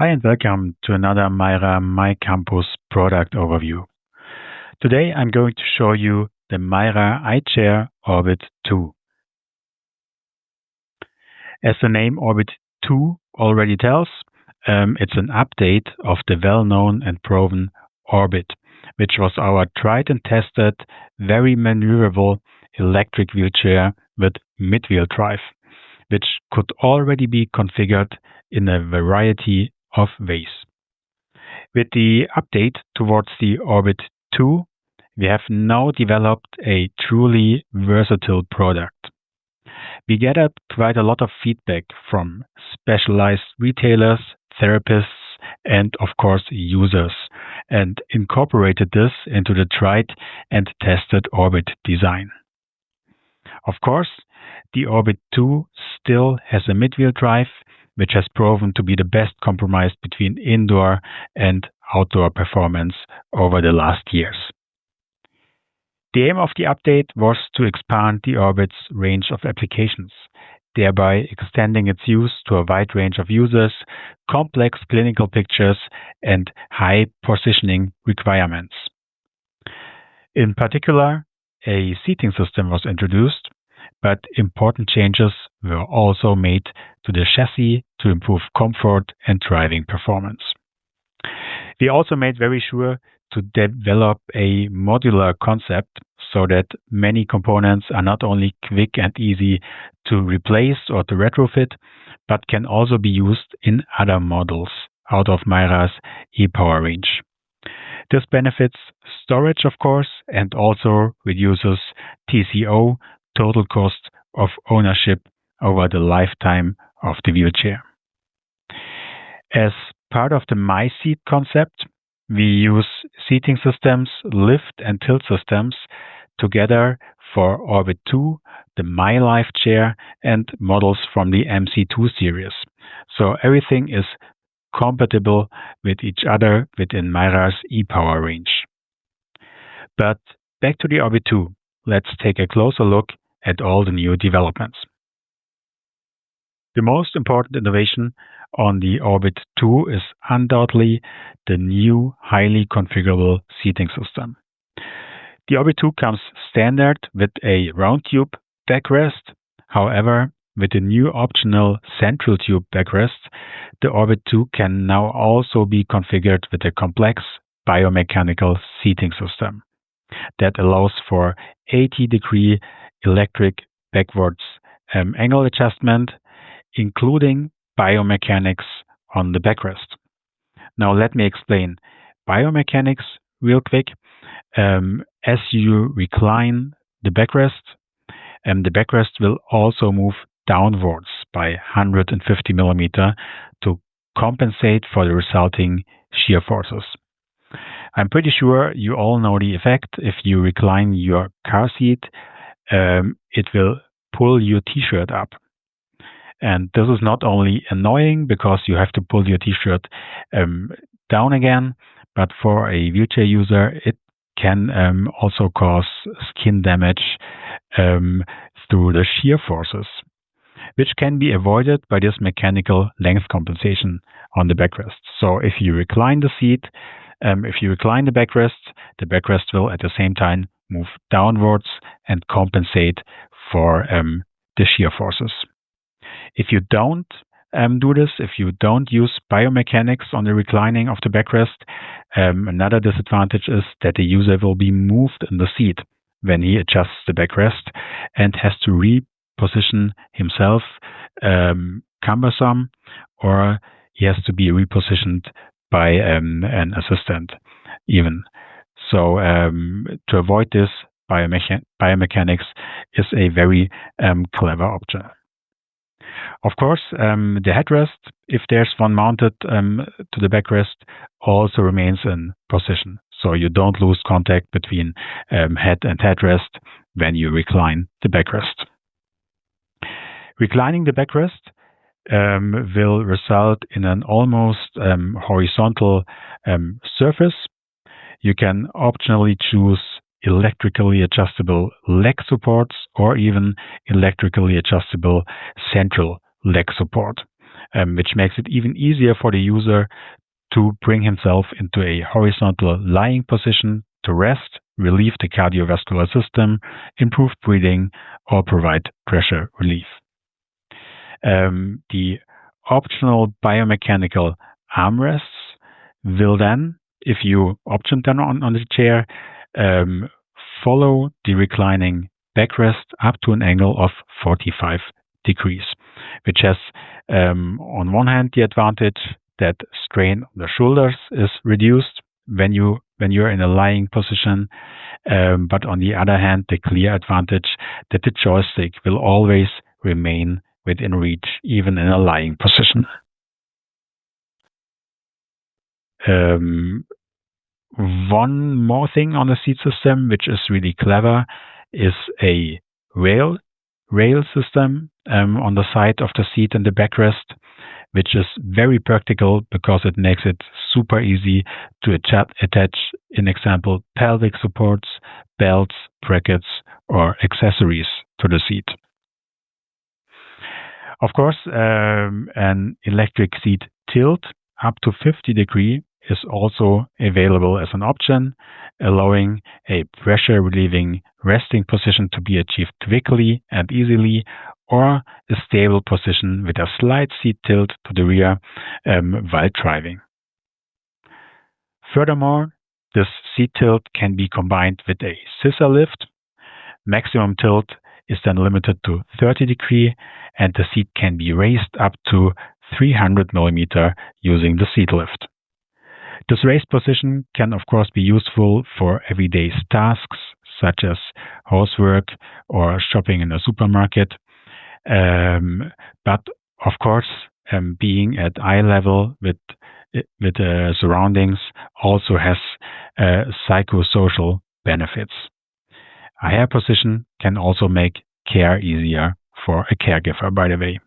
Hi and welcome to another MEYRA My Campus product overview. Today I'm going to show you the MEYRA iCHAIR Orbit 2. As the name Orbit 2 already tells, it's an update of the well-known and proven Orbit, which was our tried and tested, very maneuverable electric wheelchair with mid-wheel drive, which could already be configured in a variety of ways. With the update towards the Orbit 2, we have now developed a truly versatile product. We gathered quite a lot of feedback from specialized retailers, therapists, and of course users, and incorporated this into the tried and tested Orbit design. Of course, the Orbit 2 still has a mid-wheel drive, which has proven to be the best compromise between indoor and outdoor performance over the last years. The aim of the update was to expand the Orbit's range of applications, thereby extending its use to a wide range of users, complex clinical pictures, and high positioning requirements. In particular, a seating system was introduced, but important changes were also made to the chassis to improve comfort and driving performance. We also made very sure to develop a modular concept so that many components are not only quick and easy to replace or to retrofit, but can also be used in other models out of MEYRA's e-Power range. This benefits storage, of course, and also reduces TCO, total cost of ownership, over the lifetime of the wheelchair. As part of the MySeat concept, we use seating systems, lift and tilt systems together for Orbit 2, the MyLife chair, and models from the MC2 series. So everything is compatible with each other within MEYRA's e-Power range. But back to the Orbit 2, let's take a closer look at all the new developments. The most important innovation on the Orbit 2 is undoubtedly the new highly configurable seating system. The Orbit 2 comes standard with a round tube backrest. However, with the new optional central tube backrest, the Orbit 2 can now also be configured with a complex biomechanical seating system that allows for 80-degree electric backwards angle adjustment, including biomechanics on the backrest. Now let me explain biomechanics real quick. As you recline the backrest will also move downwards by 150 millimeter to compensate for the resulting shear forces. I'm pretty sure you all know the effect. If you recline your car seat, it will pull your t-shirt up. And this is not only annoying because you have to pull your t-shirt down again, but for a wheelchair user, it can also cause skin damage through the shear forces, which can be avoided by this mechanical length compensation on the backrest. So if you recline the seat, if you recline the backrest will at the same time move downwards and compensate for the shear forces. If you don't do this, if you don't use biomechanics on the reclining of the backrest, another disadvantage is that the user will be moved in the seat when he adjusts the backrest and has to reposition himself cumbersome, or he has to be repositioned by an assistant even. So to avoid this, biomechanics is a very clever option. Of course, the headrest, if there's one mounted to the backrest, also remains in position. So you don't lose contact between head and headrest when you recline the backrest. Reclining the backrest will result in an almost horizontal surface. You can optionally choose electrically adjustable leg supports or even electrically adjustable central leg support. which makes it even easier for the user to bring himself into a horizontal lying position to rest, relieve the cardiovascular system, improve breathing, or provide pressure relief. The optional biomechanical armrests will then, if you option them on the chair, follow the reclining backrest up to an angle of 45 degrees, which has on one hand the advantage that strain on the shoulders is reduced when you're in a lying position, but on the other hand, the clear advantage that the joystick will always remain within reach, even in a lying position. One more thing on the seat system, which is really clever, is a rail system on the side of the seat and the backrest, which is very practical because it makes it super easy to attach, in example, pelvic supports, belts, brackets, or accessories to the seat. Of course, an electric seat tilt up to 50 degrees is also available as an option, allowing a pressure relieving resting position to be achieved quickly and easily, or a stable position with a slight seat tilt to the rear while driving. Furthermore, this seat tilt can be combined with a scissor lift. Maximum tilt is then limited to 30 degrees, and the seat can be raised up to 300 millimeters using the seat lift. This raised position can of course be useful for everyday tasks such as housework or shopping in a supermarket. But of course, being at eye level with surroundings also has psychosocial benefits. A higher position can also make care easier for a caregiver, by the way.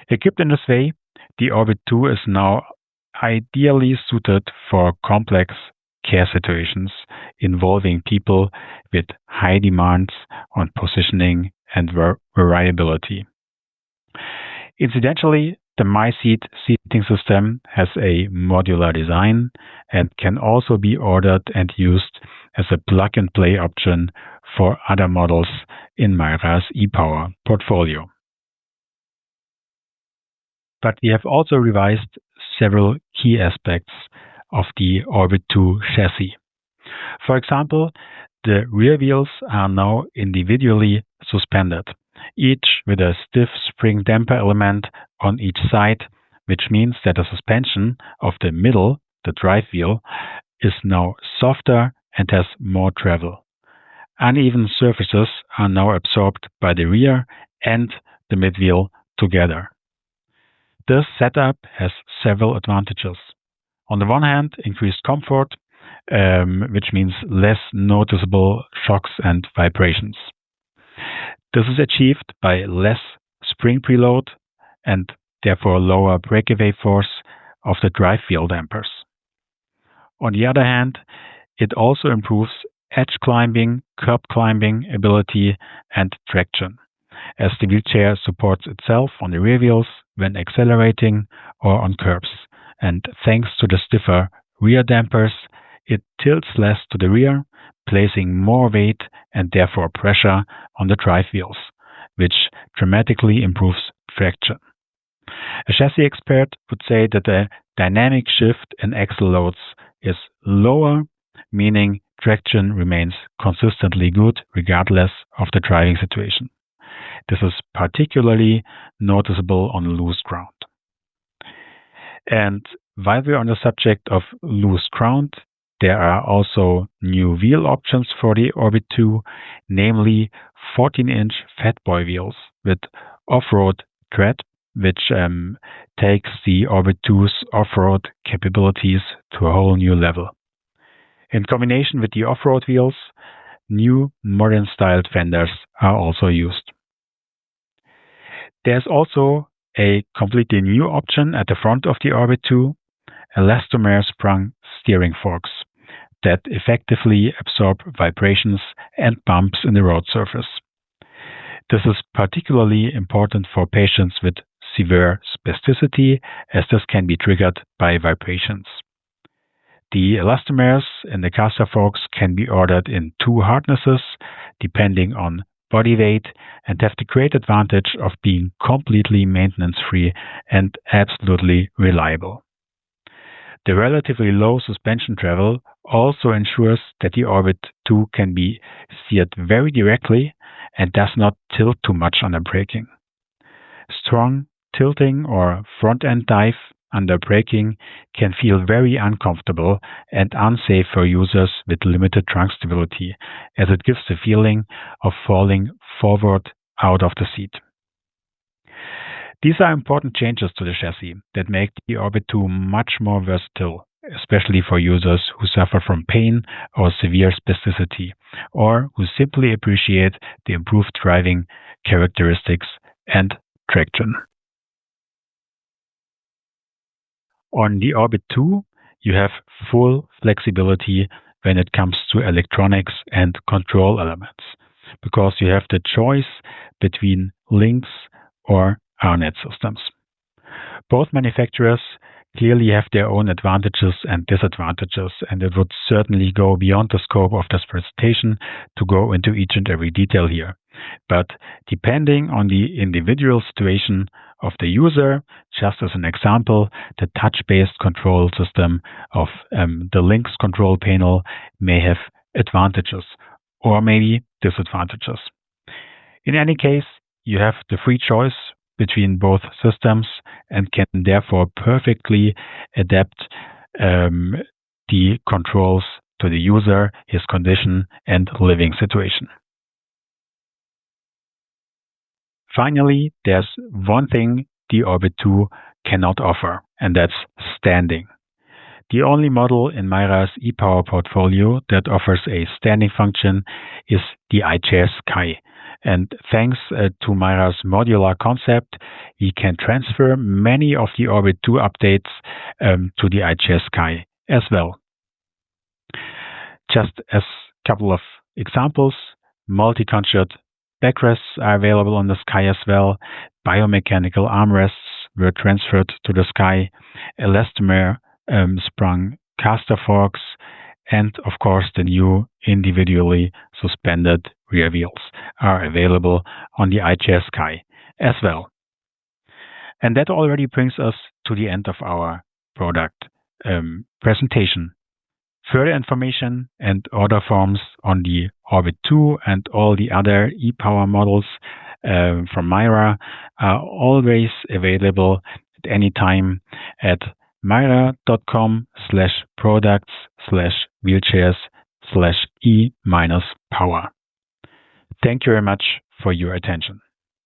Equipped in this way, the Orbit 2 is now ideally suited for complex care situations involving people with high demands on positioning and variability. Incidentally, the MySeat seating system has a modular design and can also be ordered and used as a plug-and-play option for other models in MEYRA's ePower portfolio. But we have also revised several key aspects of the Orbit 2 chassis. For example, the rear wheels are now individually suspended, each with a stiff spring damper element on each side, which means that the suspension of the middle, the drive wheel, is now softer and has more travel. Uneven surfaces are now absorbed by the rear and the midwheel together. This setup has several advantages. On the one hand, increased comfort, which means less noticeable shocks and vibrations. This is achieved by less spring preload and therefore lower breakaway force of the drive wheel dampers. On the other hand, it also improves edge climbing, curb climbing ability, and traction, as the wheelchair supports itself on the rear wheels when accelerating or on curbs. And thanks to the stiffer rear dampers, it tilts less to the rear, placing more weight and therefore pressure on the drive wheels, which dramatically improves traction. A chassis expert would say that the dynamic shift in axle loads is lower, meaning traction remains consistently good regardless of the driving situation. This is particularly noticeable on loose ground. And while we're on the subject of loose ground, there are also new wheel options for the Orbit 2, namely 14-inch Fatboy wheels with off-road tread, which takes the Orbit 2's off-road capabilities to a whole new level. In combination with the off-road wheels, new modern-styled fenders are also used. There's also a completely new option at the front of the Orbit 2, elastomer-sprung steering forks that effectively absorb vibrations and bumps in the road surface. This is particularly important for patients with severe spasticity, as this can be triggered by vibrations. The elastomers in the caster forks can be ordered in 2 hardnesses, depending on body weight, and have the great advantage of being completely maintenance-free and absolutely reliable. The relatively low suspension travel also ensures that the Orbit 2 can be steered very directly and does not tilt too much under braking. Strong tilting or front-end dive under braking can feel very uncomfortable and unsafe for users with limited trunk stability, as it gives the feeling of falling forward out of the seat. These are important changes to the chassis that make the Orbit 2 much more versatile, especially for users who suffer from pain or severe spasticity, or who simply appreciate the improved driving characteristics and traction. On the Orbit 2, you have full flexibility when it comes to electronics and control elements, because you have the choice between links or RNet systems. Both manufacturers clearly have their own advantages and disadvantages, and it would certainly go beyond the scope of this presentation to go into each and every detail here. But depending on the individual situation of the user, just as an example, the touch-based control system of the Links control panel may have advantages or maybe disadvantages. In any case, you have the free choice between both systems and can therefore perfectly adapt the controls to the user, his condition, and living situation. Finally, there's one thing the Orbit 2 cannot offer, and that's standing. The only model in MEYRA's e-Power portfolio that offers a standing function is the iCHAIR Sky. And thanks to MEYRA's modular concept, we can transfer many of the Orbit 2 updates to the iCHAIR Sky as well. Just as a couple of examples, multi-conchured backrests are available on the Sky as well. Biomechanical armrests were transferred to the Sky. Elastomer sprung caster forks, and of course the new individually suspended rear wheels are available on the iCHAIR Sky as well. And that already brings us to the end of our product presentation. Further information and order forms on the Orbit 2 and all the other e-Power models from MEYRA are always available at any time at meyra.com/products/wheelchairs/e-power. Thank you very much for your attention.